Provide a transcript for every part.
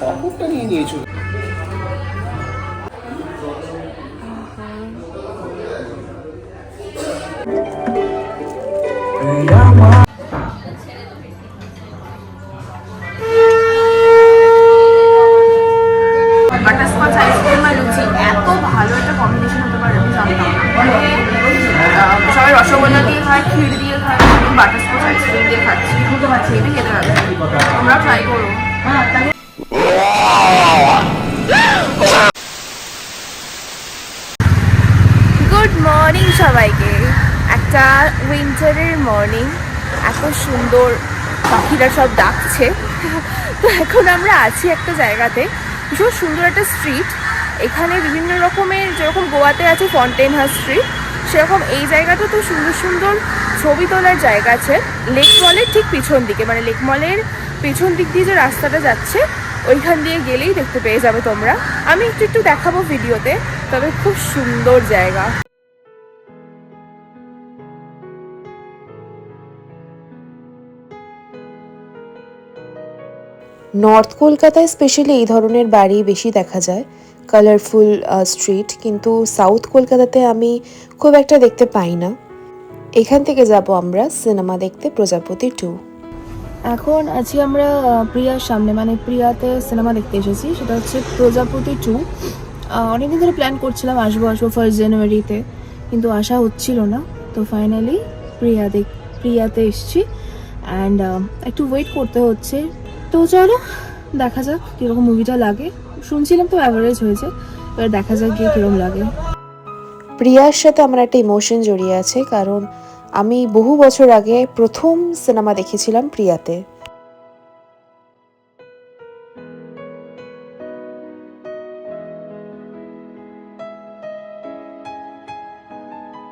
পাপড়টা নিয়ে নিয়েছো। Butterscotch ice cream আর লুচি এত ভালো একটা কম্বিনেশন হতে পারে আমি জানতাম না। সবাই রসগোল্লা দিয়ে খায়, ক্ষীর দিয়ে খায়, আমি বাটারস্কচ আইসক্রিম দিয়ে খাচ্ছি, বুঝতে পারছি এটা খেতে পারবে। তোমরা ট্রাই করো। গুড মর্নিং সবাইকে। একটা উইন্টারের মর্নিং, এত সুন্দর পাখিরা সব ডাকছে। তো এখন আমরা আছি একটা জায়গাতে, ভীষণ সুন্দর একটা স্ট্রিট। এখানে বিভিন্ন রকমের, যেরকম গোয়াতে আছে ফন্টেন হাউস স্ট্রিট, সেরকম এই জায়গাটা তো সুন্দর সুন্দর ছবি তোলার জায়গা আছে। লেক মলের ঠিক পিছন দিকে, মানে লেক মলের পিছন দিক দিয়ে যে রাস্তাটা যাচ্ছে ওইখান দিয়ে গেলেই দেখতে পেয়ে যাবে তোমরা। আমি একটু একটু দেখাবো ভিডিওতে, তবে খুব সুন্দর জায়গা। নর্থ কলকাতায় স্পেশালি এই ধরনের বাড়ি বেশি দেখা যায়, কালারফুল স্ট্রিট, কিন্তু সাউথ কলকাতাতে আমি খুব একটা দেখতে পাই না। এখান থেকে যাব আমরা সিনেমা দেখতে, প্রজাপতি 2। এখন আছি আমরা প্রিয়ার সামনে, মানে প্রিয়াতে সিনেমা দেখতে এসেছি, সেটা হচ্ছে প্রজাপতি 2। অনেকদিন ধরে প্ল্যান করছিলাম আসবো 1 জানুয়ারিতে, কিন্তু আসা হচ্ছিল না। তো ফাইনালি প্রিয়াতে এসেছি অ্যান্ড একটু ওয়েট করতে হচ্ছে। তো চলো দেখা যাক কীরকম মুভিটা লাগে। শুনছিলাম তো অ্যাভারেজ হয়েছে, এবার দেখা যাক গিয়ে কীরকম লাগে। প্রিয়ার সাথে আমার একটা ইমোশন জড়িয়ে আছে, কারণ আমি বহু বছর আগে প্রথম সিনেমা দেখেছিলাম প্রিয়াতে।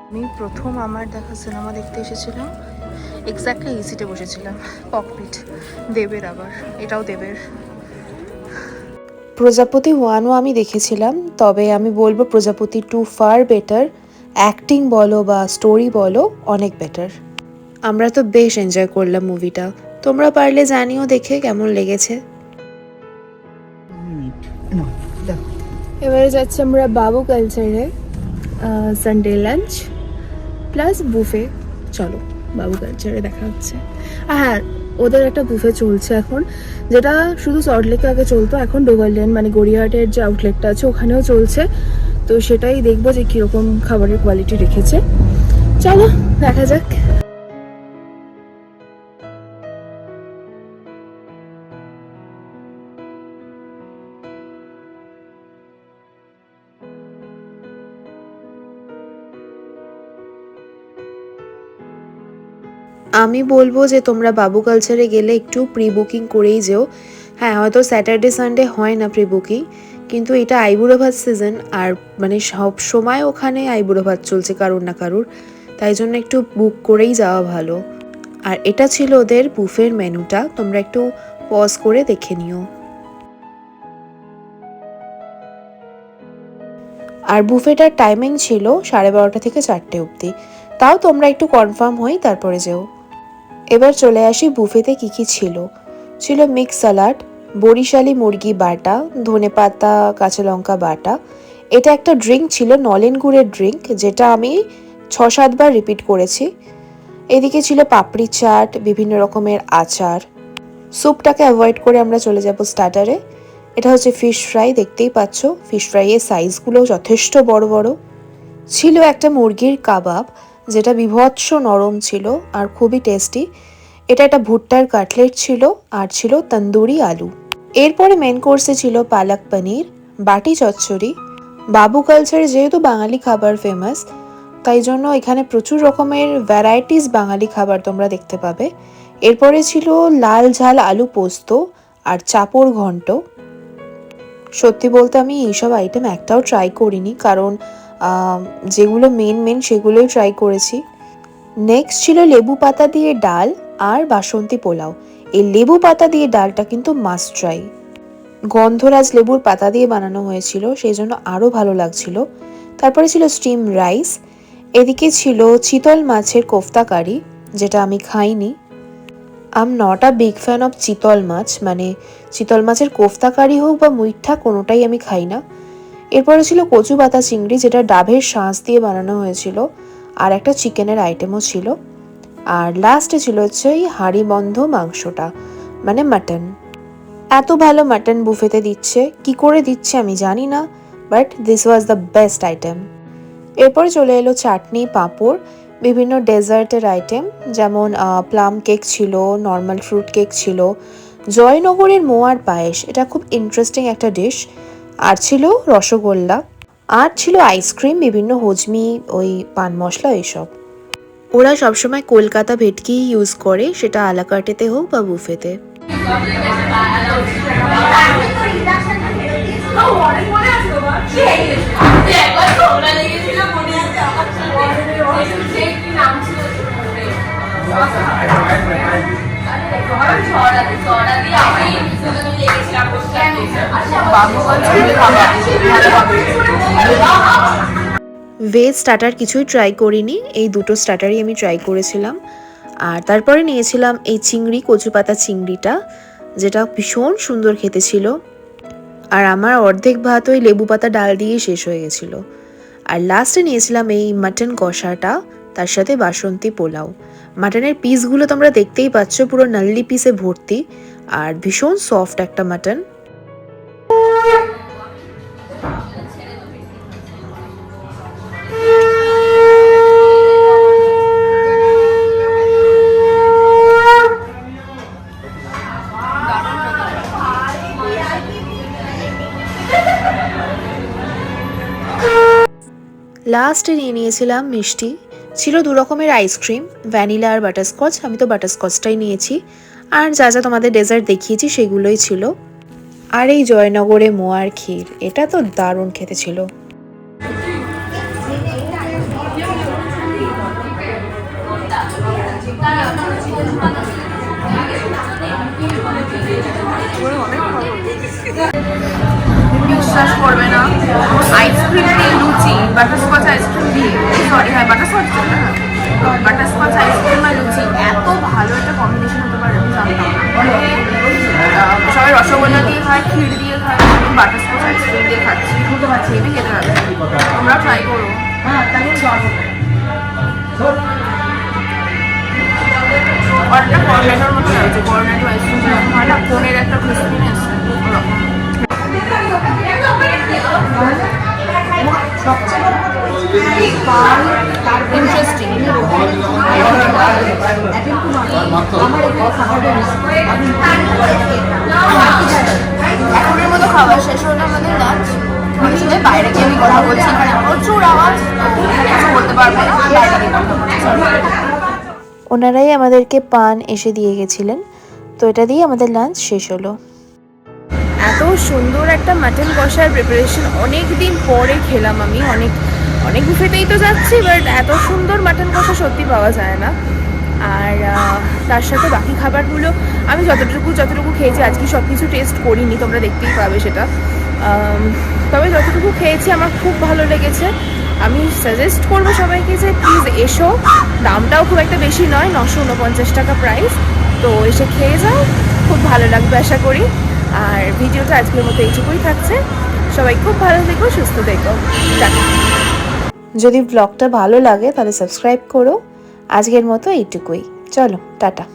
আমি প্রথম আমার দেখা সিনেমা দেখতে এসেছিলাম, এক্স্যাক্টলি এই সিটে বসেছিলাম, ককপিট। দেবের, আবার এটাও দেবের। প্রজাপতি 1ও আমি দেখেছিলাম, তবে আমি বলবো প্রজাপতি 2 ফার বেটার। অ্যাক্টিং বলো বা স্টোরি বলো, অনেক বেটার। আমরা তো বেশ এনজয় করলাম মুভিটা। তোমরা পারলে জানিও দেখে কেমন লেগেছে। এবারে যাচ্ছি আমরা বাবু কালচারে, সানডে লাঞ্চ প্লাস বুফে। চলো বাবু কালচারে দেখা হচ্ছে। হ্যাঁ, ওদের একটা বুফে চলছে এখন, যেটা শুধু সল্টলেকে আগে চলতো, এখন ডোভারলেন মানে গড়িয়াহাটের যে আউটলেটটা আছে ওখানেও চলছে। তো সেটাই দেখবো যে কীরকম খাবারের কোয়ালিটি রেখেছে। চলো দেখা যাক। আমি বলবো যে তোমরা বাবু কালচারে গেলে একটু প্রি বুকিং করেই যেও। হ্যাঁ, হয়তো স্যাটারডে সানডে হয় না প্রি বুকিং, কিন্তু এটা আইবুড়ো ভাত সিজন, আর মানে সব সময় ওখানে আইবুড়ো ভাত চলছে কারুর না কারুর, তাই জন্য একটু বুক করেই যাওয়া ভালো। আর এটা ছিল ওদের বুফের মেনুটা, তোমরা একটু পজ করে দেখে নিও। আর বুফেটার টাইমিং ছিল 12:30 থেকে 4টে অবধি, তাও তোমরা একটু কনফার্ম হই তারপরে যেও। এবার চলে আসি বুফেতে কি কি ছিল। ছিল মিক্স স্যালাড, বরিশালি মুরগি বাটা, ধনেপাতা, কাঁচা লঙ্কা বাটা। এটা একটা ড্রিঙ্ক ছিল, নলেন গুড়ের ড্রিঙ্ক, যেটা আমি 6-7 বার রিপিট করেছি। এদিকে ছিল পাপড়ি চাট, বিভিন্ন রকমের আচার। স্যুপটাকে অ্যাভয়েড করে আমরা চলে যাব স্টার্টারে। এটা হচ্ছে ফিশ ফ্রাই, দেখতেই পাচ্ছ ফিশ ফ্রাইয়ের সাইজগুলো যথেষ্ট বড় বড়। ছিল একটা মুরগির কাবাব, যেটা বিভৎস নরম ছিল আর খুবই টেস্টি। এটা একটা ভুট্টার কাটলেট ছিল, আর ছিল তন্দুরি আলু। এরপরে মেন কোর্সে ছিল পালক পনির, বাটি চচ্চড়ি। বাবু কালচার যেহেতু বাঙালি খাবার ফেমাস, তাই জন্য এখানে প্রচুর রকমের ভ্যারাইটিস বাঙালি খাবার তোমরা দেখতে পাবে। এরপরে ছিল লাল ঝাল আলু পোস্ত আর চাপড় ঘন্ট। সত্যি বলতে আমি এইসব আইটেম একটাও ট্রাই করিনি, কারণ যেগুলো মেন সেগুলোই ট্রাই করেছি। নেক্সট ছিল লেবু পাতা দিয়ে ডাল আর বাসন্তী পোলাও। এই লেবু পাতা দিয়ে ডালটা কিন্তু মাস্ট ট্রাই। গন্ধরাজ লেবুর পাতা দিয়ে বানানো হয়েছিল, সেই জন্য আরও ভালো লাগছিল। তারপরে ছিল স্টিম রাইস। এদিকে ছিল চিতল মাছের কোফতা কারি, যেটা আমি খাইনি। I'm not a big fan of chital maach, মানে চিতল মাছের কোফতা কারি হোক বা মুইঠা কোনোটাই আমি খাই না। এরপরে ছিল কচু পাতা চিংড়ি, যেটা ডাবের শাঁস দিয়ে বানানো হয়েছিল, আর একটা চিকেনের আইটেমও ছিল। আর লাস্টে ছিল হচ্ছে এই হাঁড়ি বন্ধ মাংসটা, মানে মাটন। এত ভালো মাটন বুফেতে দিচ্ছে, কি করে দিচ্ছে আমি জানি না, but this was the best item. এরপরে চলে এলো চাটনি, পাঁপড়, বিভিন্ন ডেজার্টের আইটেম, যেমন প্লাম কেক ছিল, নর্মাল ফ্রুট কেক ছিল, জয়নগরের মোয়ার পায়েস, এটা খুব ইন্টারেস্টিং একটা ডিশ, আর ছিল রসগোল্লা, আর ছিল আইসক্রিম, বিভিন্ন হজমি, ওই পান মশলা, এইসব। ওরা সবসময় কলকাতা ভেটকি ইউজ করে, সেটা আলাকার্টেতে হোক বা বুফেতে। ভেজ স্টার্টার কিছুই ট্রাই করিনি, এই দুটো স্টার্টারই আমি ট্রাই করেছিলাম। আর তারপরে নিয়েছিলাম এই চিংড়ি, কচু পাতা চিংড়িটা, যেটা ভীষণ সুন্দর খেতে ছিল। আর আমার অর্ধেক ভাত ওই লেবু পাতা ডাল দিয়ে শেষ হয়ে গেছিল। আর লাস্টে নিয়েছিলাম এই মাটন কষাটা, তার সাথে বাসন্তী পোলাও। মাটনের পিসগুলো তোমরা দেখতেই পাচ্ছ, পুরো নাল্লি পিসে ভর্তি, আর ভীষণ সফট একটা মাটন। লাস্টে নিয়েছিলাম মিষ্টি, ছিল দু রকমের আইসক্রিম, ভ্যানিলা আর বাটারস্কচ। আমি তো বাটারস্কচটাই নিয়েছি। আর যা যা তোমাদের ডেজার্ট দেখিয়েছি সেগুলোই ছিল। আর এই জয়নগরে মোয়ার ক্ষীর, এটা তো দারুণ খেতে ছিল। বিশ্বাস করবে না, আইসক্রিম দিয়ে লুচি, বাটারস্কচ আইসক্রিম দিয়ে, সরি হ্যাঁ বাটারস্কচ, বাটারস্কচ আইসক্রিম আর লুচি, এত ভালো একটা কম্বিনেশন হতে পারে আমি জানতাম না। সবাই রসগোল্লা দিয়ে খায়, ক্ষীর দিয়ে খায়, আমি বাটারস্কচ আইসক্রিম দিয়ে খাচ্ছি, হেভি খেতে হবে। তোমরা ট্রাই করো। অনেকটা কর্নেটোর মতো লাগছে, কর্নেটো আইসক্রিম যেরকম হয় না, কোনের একটা ক্রিসপিনেস, ওরকম। ইন্টারেস্টিং। এখনের মতো খাবার শেষ হলো আমাদের লাঞ্চ। আমাদের সাথে বাইরে গিয়ে আমি কথা বলছি, এখানে প্রচুর আওয়াজ, কিছু বলতে পারবো না, বাইরে গিয়ে কথা বলছি। ওনারাই আমাদেরকে পান এসে দিয়ে গেছিলেন, তো এটা দিয়ে আমাদের লাঞ্চ শেষ হলো। এত সুন্দর একটা মাটন কষার প্রিপারেশন অনেক দিন পরে খেলাম আমি। অনেক বুফেতেই তো যাচ্ছি, বাট এত সুন্দর মাটন কষা সত্যি পাওয়া যায় না। আর তার সাথে বাকি খাবারগুলো আমি যতটুকু খেয়েছি, আজকে সব কিছু টেস্ট করিনি, তোমরা দেখতেই পাবে সেটা। তবে যতটুকু খেয়েছি আমার খুব ভালো লেগেছে। আমি সাজেস্ট করবো সবাইকে যে প্লিজ এসো, দামটাও খুব একটা বেশি নয়, 949 টাকা প্রাইস, তো এসে খেয়ে যাও, খুব ভালো লাগবে আশা করি। আর ভিডিওটা আজকের মতো এইটুকুই থাকছে। সবাই খুব ভালো থেকো, সুস্থ থেকো, টাটা। যদি ব্লগটা ভালো লাগে তাহলে সাবস্ক্রাইব করো। আজকের মতো এইটুকুই, চলো টাটা।